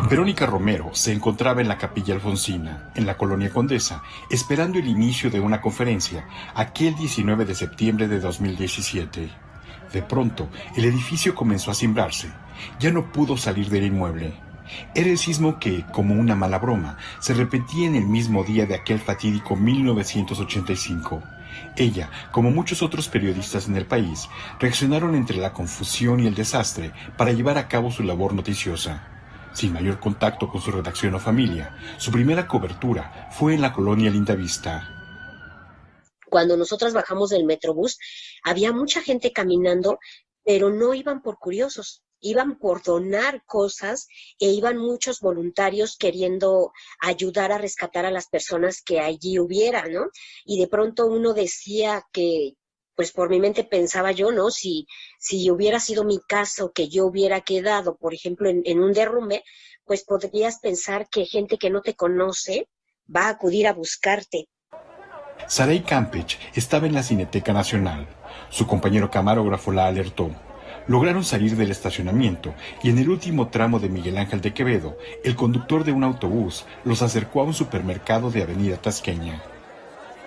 Verónica Romero se encontraba en la Capilla Alfonsina, en la Colonia Condesa, esperando el inicio de una conferencia, aquel 19 de septiembre de 2017. De pronto, el edificio comenzó a cimbrarse. Ya no pudo salir del inmueble. Era el sismo que, como una mala broma, se repetía en el mismo día de aquel fatídico 1985. Ella, como muchos otros periodistas en el país, reaccionaron entre la confusión y el desastre para llevar a cabo su labor noticiosa. Sin mayor contacto con su redacción o familia, su primera cobertura fue en la colonia Lindavista. Cuando nosotras bajamos del Metrobús, había mucha gente caminando, pero no iban por curiosos, iban por donar cosas e iban muchos voluntarios queriendo ayudar a rescatar a las personas que allí hubiera, ¿no? Y de pronto uno decía que, pues por mi mente pensaba yo, ¿no? Si hubiera sido mi caso, que yo hubiera quedado, por ejemplo, en un derrumbe, pues podrías pensar que gente que no te conoce va a acudir a buscarte. Saray Campech estaba en la Cineteca Nacional. Su compañero camarógrafo la alertó. Lograron salir del estacionamiento y en el último tramo de Miguel Ángel de Quevedo, el conductor de un autobús los acercó a un supermercado de Avenida Tasqueña.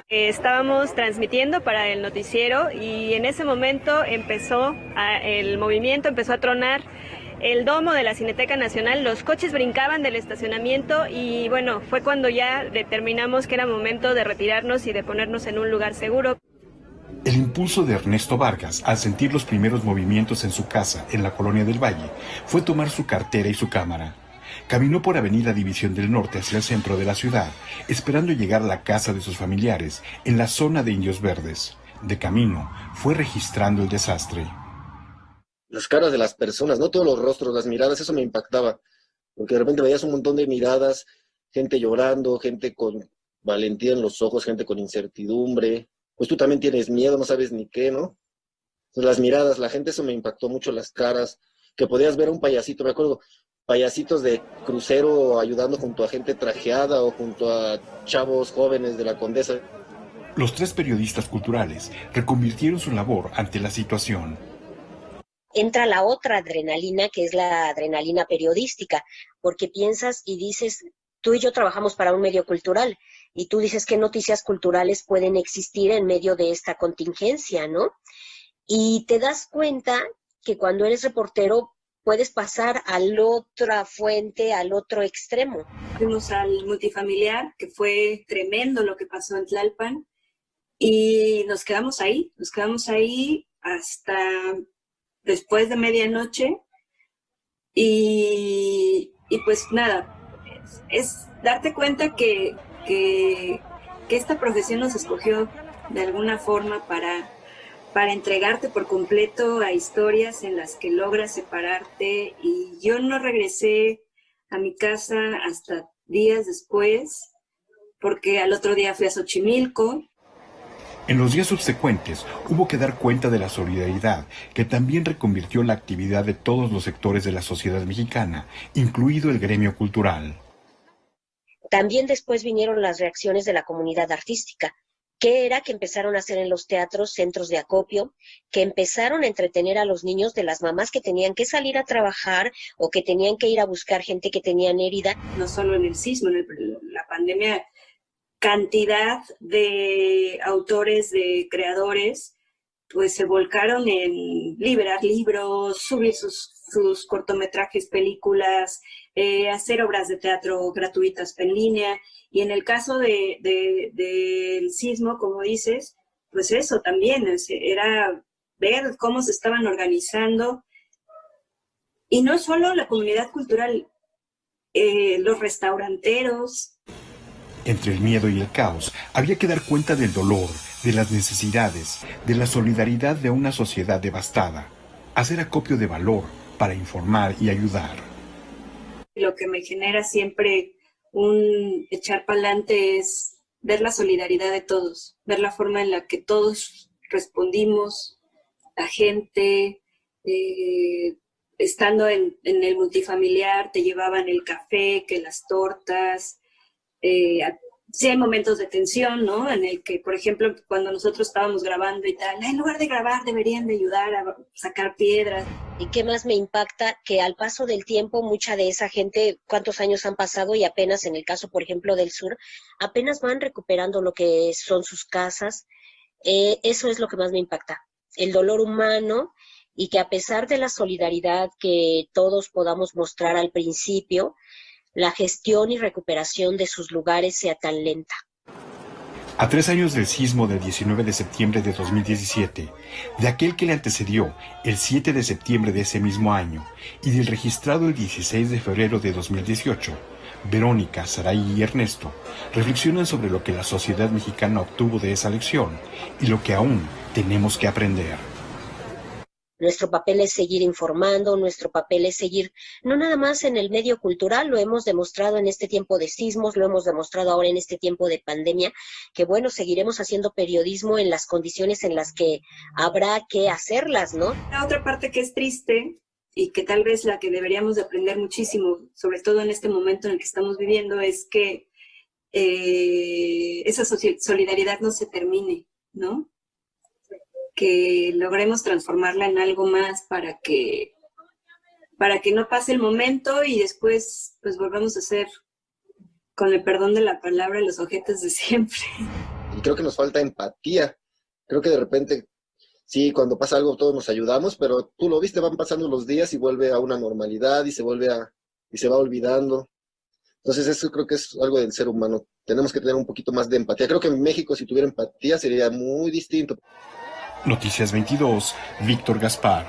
Estábamos transmitiendo para el noticiero y en ese momento el movimiento empezó a tronar el domo de la Cineteca Nacional, los coches brincaban del estacionamiento y bueno, fue cuando ya determinamos que era momento de retirarnos y de ponernos en un lugar seguro. El impulso de Ernesto Vargas, al sentir los primeros movimientos en su casa en la Colonia del Valle, fue tomar su cartera y su cámara. Caminó por Avenida División del Norte hacia el centro de la ciudad, esperando llegar a la casa de sus familiares, en la zona de Indios Verdes. De camino, fue registrando el desastre. Las caras de las personas, no todos los rostros, las miradas, eso me impactaba, porque de repente veías un montón de miradas, gente llorando, gente con valentía en los ojos, gente con incertidumbre, pues tú también tienes miedo, no sabes ni qué, ¿no? Entonces, las miradas, la gente, eso me impactó mucho, las caras, que podías ver a un payasito, me acuerdo, payasitos de crucero ayudando junto a gente trajeada o junto a chavos jóvenes de la Condesa. Los tres periodistas culturales reconvirtieron su labor ante la situación. Entra la otra adrenalina, que es la adrenalina periodística, porque piensas y dices, tú y yo trabajamos para un medio cultural, y tú dices qué noticias culturales pueden existir en medio de esta contingencia, ¿no? Y te das cuenta que cuando eres reportero puedes pasar a la otra fuente, al otro extremo. Fuimos al multifamiliar, que fue tremendo lo que pasó en Tlalpan, y nos quedamos ahí hasta después de medianoche y pues nada, es darte cuenta que esta profesión nos escogió de alguna forma para entregarte por completo a historias en las que logras separarte, y yo no regresé a mi casa hasta días después, porque al otro día fui a Xochimilco. En los días subsecuentes hubo que dar cuenta de la solidaridad que también reconvirtió la actividad de todos los sectores de la sociedad mexicana, incluido el gremio cultural. También después vinieron las reacciones de la comunidad artística, que era que empezaron a hacer en los teatros centros de acopio, que empezaron a entretener a los niños de las mamás que tenían que salir a trabajar o que tenían que ir a buscar gente que tenían herida. No solo en el sismo, en la pandemia, cantidad de autores, de creadores, pues se volcaron en liberar libros, subir sus cortometrajes, películas, hacer obras de teatro gratuitas en línea. Y en el caso del sismo, como dices, pues eso también era ver cómo se estaban organizando. Y no solo la comunidad cultural, los restauranteros. Entre el miedo y el caos, había que dar cuenta del dolor, de las necesidades, de la solidaridad de una sociedad devastada. Hacer acopio de valor para informar y ayudar. Lo que me genera siempre un echar pa'lante es ver la solidaridad de todos, ver la forma en la que todos respondimos, la gente, estando en el multifamiliar, te llevaban el café, que las tortas, Sí hay momentos de tensión, ¿no? En el que, por ejemplo, cuando nosotros estábamos grabando y tal, en lugar de grabar deberían de ayudar a sacar piedras. ¿Y qué más me impacta? Que al paso del tiempo, mucha de esa gente, ¿cuántos años han pasado? Y apenas en el caso, por ejemplo, del sur, apenas van recuperando lo que son sus casas. Eso es lo que más me impacta, el dolor humano, y que a pesar de la solidaridad que todos podamos mostrar al principio, la gestión y recuperación de sus lugares sea tan lenta. A 3 años del sismo del 19 de septiembre de 2017, de aquel que le antecedió el 7 de septiembre de ese mismo año y del registrado el 16 de febrero de 2018, Verónica, Saray y Ernesto reflexionan sobre lo que la sociedad mexicana obtuvo de esa lección y lo que aún tenemos que aprender. Nuestro papel es seguir informando, nuestro papel es seguir, no nada más en el medio cultural, lo hemos demostrado en este tiempo de sismos, lo hemos demostrado ahora en este tiempo de pandemia, que bueno, seguiremos haciendo periodismo en las condiciones en las que habrá que hacerlas, ¿no? La otra parte que es triste y que tal vez la que deberíamos de aprender muchísimo, sobre todo en este momento en el que estamos viviendo, es que esa solidaridad no se termine, ¿no? Que logremos transformarla en algo más para que no pase el momento y después pues volvamos a ser, con el perdón de la palabra, los ojetes de siempre. Y creo que nos falta empatía. Creo que de repente, sí, cuando pasa algo todos nos ayudamos, pero tú lo viste, van pasando los días y vuelve a una normalidad y se va olvidando. Entonces eso creo que es algo del ser humano. Tenemos que tener un poquito más de empatía. Creo que en México, si tuviera empatía, sería muy distinto. Noticias 22, Víctor Gaspar.